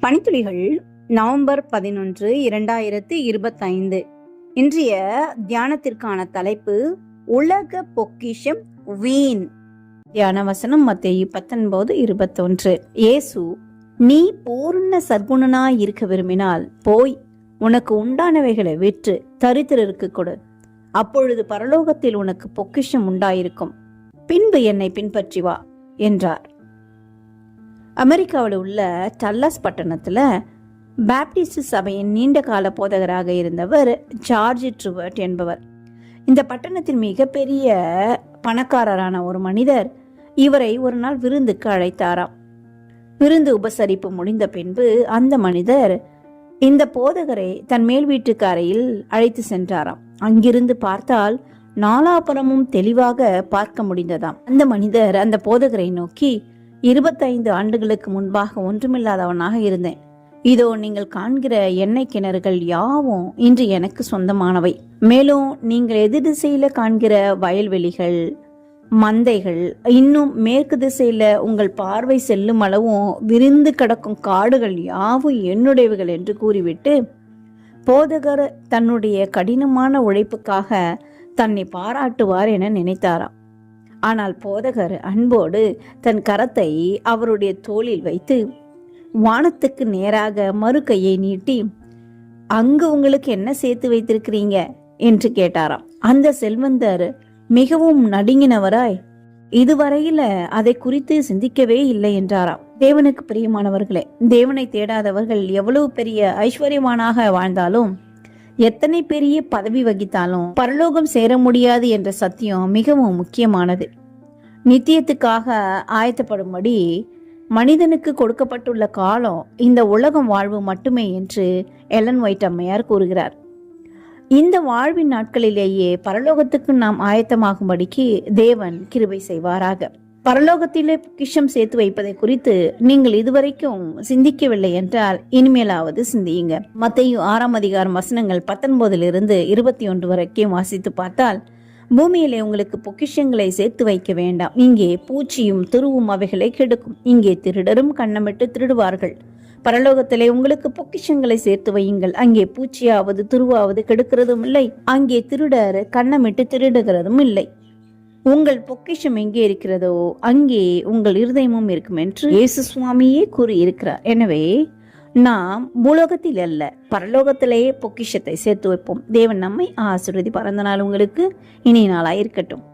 பனித்துளிகள் November 11, 2025. இன்றைய தியானத்திற்கான தலைப்பு உலக பொக்கிஷம் வீண். தியான வசனம் மத்தேயு 19:21. இயேசு, நீ பூர்ண சர்க்குணனாய் இருக்க விரும்பினால் போய் உனக்கு உண்டானவைகளை விற்று தரித்திரருக்கு கொடு, அப்பொழுது பரலோகத்தில் உனக்கு பொக்கிஷம் உண்டாயிருக்கும், பின்பு என்னை பின்பற்றி வா என்றார். அமெரிக்காவில் உள்ள டல்லாஸ் பட்டணத்துல பாப்டிஸ்ட் சபையின் நீண்ட கால போதகராக இருந்தவர் ஜார்ஜ் ட்ரூவர்ட் என்பவர். இந்த பட்டணத்தின் மிகப்பெரிய பணக்காரரான ஒரு மனிதர் இவரை ஒரு நாள் விருந்துக்கு அழைத்தாராம். விருந்து உபசரிப்பு முடிந்த பின்பு அந்த மனிதர் இந்த போதகரை தன் மேல் வீட்டுக்கு அறையில் அழைத்து சென்றாராம். அங்கிருந்து பார்த்தால் நாலாபுறமும் தெளிவாக பார்க்க முடிந்ததாம். அந்த மனிதர் அந்த போதகரை நோக்கி, 25 ஆண்டுகளுக்கு முன்பாக ஒன்றுமில்லாதவனாக இருந்தேன். இதோ நீங்கள் காண்கிற எண்ணெய் கிணறுகள் யாவும் இன்று எனக்கு சொந்தமானவை. மேலும் நீங்கள் எதிர் திசையில காண்கிற வயல்வெளிகள், மந்தைகள், இன்னும் மேற்கு திசையில உங்கள் பார்வை செல்லும் அளவும் விரிந்து கிடக்கும் காடுகள் யாவும் என்னுடையவைகள் என்று கூறிவிட்டு, போதகர் தன்னுடைய கடினமான உழைப்புக்காக தன்னை பாராட்டுவார் என நினைத்தாராம். ஆனால் போதகர் அன்போடு தன் கரத்தை அவருடைய தோளில் வைத்து வானத்துக்கு நேராக மறு கையை நீட்டி, அங்கு உங்களுக்கு என்ன சேர்த்து வைத்திருக்கிறீங்க என்று கேட்டாராம். அந்த செல்வந்தர் மிகவும் நடுங்கினவராய், இதுவரையில அதை குறித்து சிந்திக்கவே இல்லை என்றாராம். தேவனுக்கு பிரியமானவர்களே, தேவனை தேடாதவர்கள் எவ்வளவு பெரிய ஐஸ்வர்யவானாக வாழ்ந்தாலும், எத்தனை பெரிய பதவி வகித்தாலும் பரலோகம் சேர முடியாது என்ற சத்தியம் மிகவும் முக்கியமானது. நித்தியத்துக்காக ஆயத்தப்படும்படி மனிதனுக்கு கொடுக்கப்பட்டுள்ள காலம் இந்த உலகம் வாழ்வு மட்டுமே என்று எலன் ஒயிட் அம்மையார் கூறுகிறார். இந்த வாழ்வின் நாட்களிலேயே பரலோகத்துக்கு நாம் ஆயத்தமாகும்படிக்கு தேவன் கிருபை செய்வாராக. பரலோகத்திலே பொக்கிஷம் சேர்த்து வைப்பதை குறித்து நீங்கள் இதுவரைக்கும் சிந்திக்கவில்லை என்றால் இனிமேலாவது சிந்தியுங்க. மத்தேயு 6ஆம் அதிகாரம் வசனங்கள் 19 - 21 வரைக்கும் வாசித்து பார்த்தால், பூமியிலே உங்களுக்கு பொக்கிஷங்களை சேர்த்து வைக்க வேண்டாம், இங்கே பூச்சியும் துருவும் அவைகளை கெடுக்கும், இங்கே திருடரும் கண்ணமிட்டு திருடுவார்கள். பரலோகத்திலே உங்களுக்கு பொக்கிஷங்களை சேர்த்து வையுங்கள், அங்கே பூச்சியாவது துருவாவது கெடுக்கிறதும் இல்லை, அங்கே திருடர் கண்ணமிட்டு திருடுகிறதும் இல்லை. உங்கள் பொக்கிஷம் எங்கே இருக்கிறதோ அங்கே உங்கள் இருதயமும் இருக்கும் என்று இயேசு சுவாமியே கூறியிருக்கிறார். எனவே நாம் பூலோகத்தில் அல்ல, பரலோகத்திலேயே பொக்கிஷத்தை சேர்த்து வைப்போம். தேவன் நம்மை ஆசீர்வதி. பரந்த நாள் உங்களுக்கு இனிய நாளாயிருக்கட்டும்.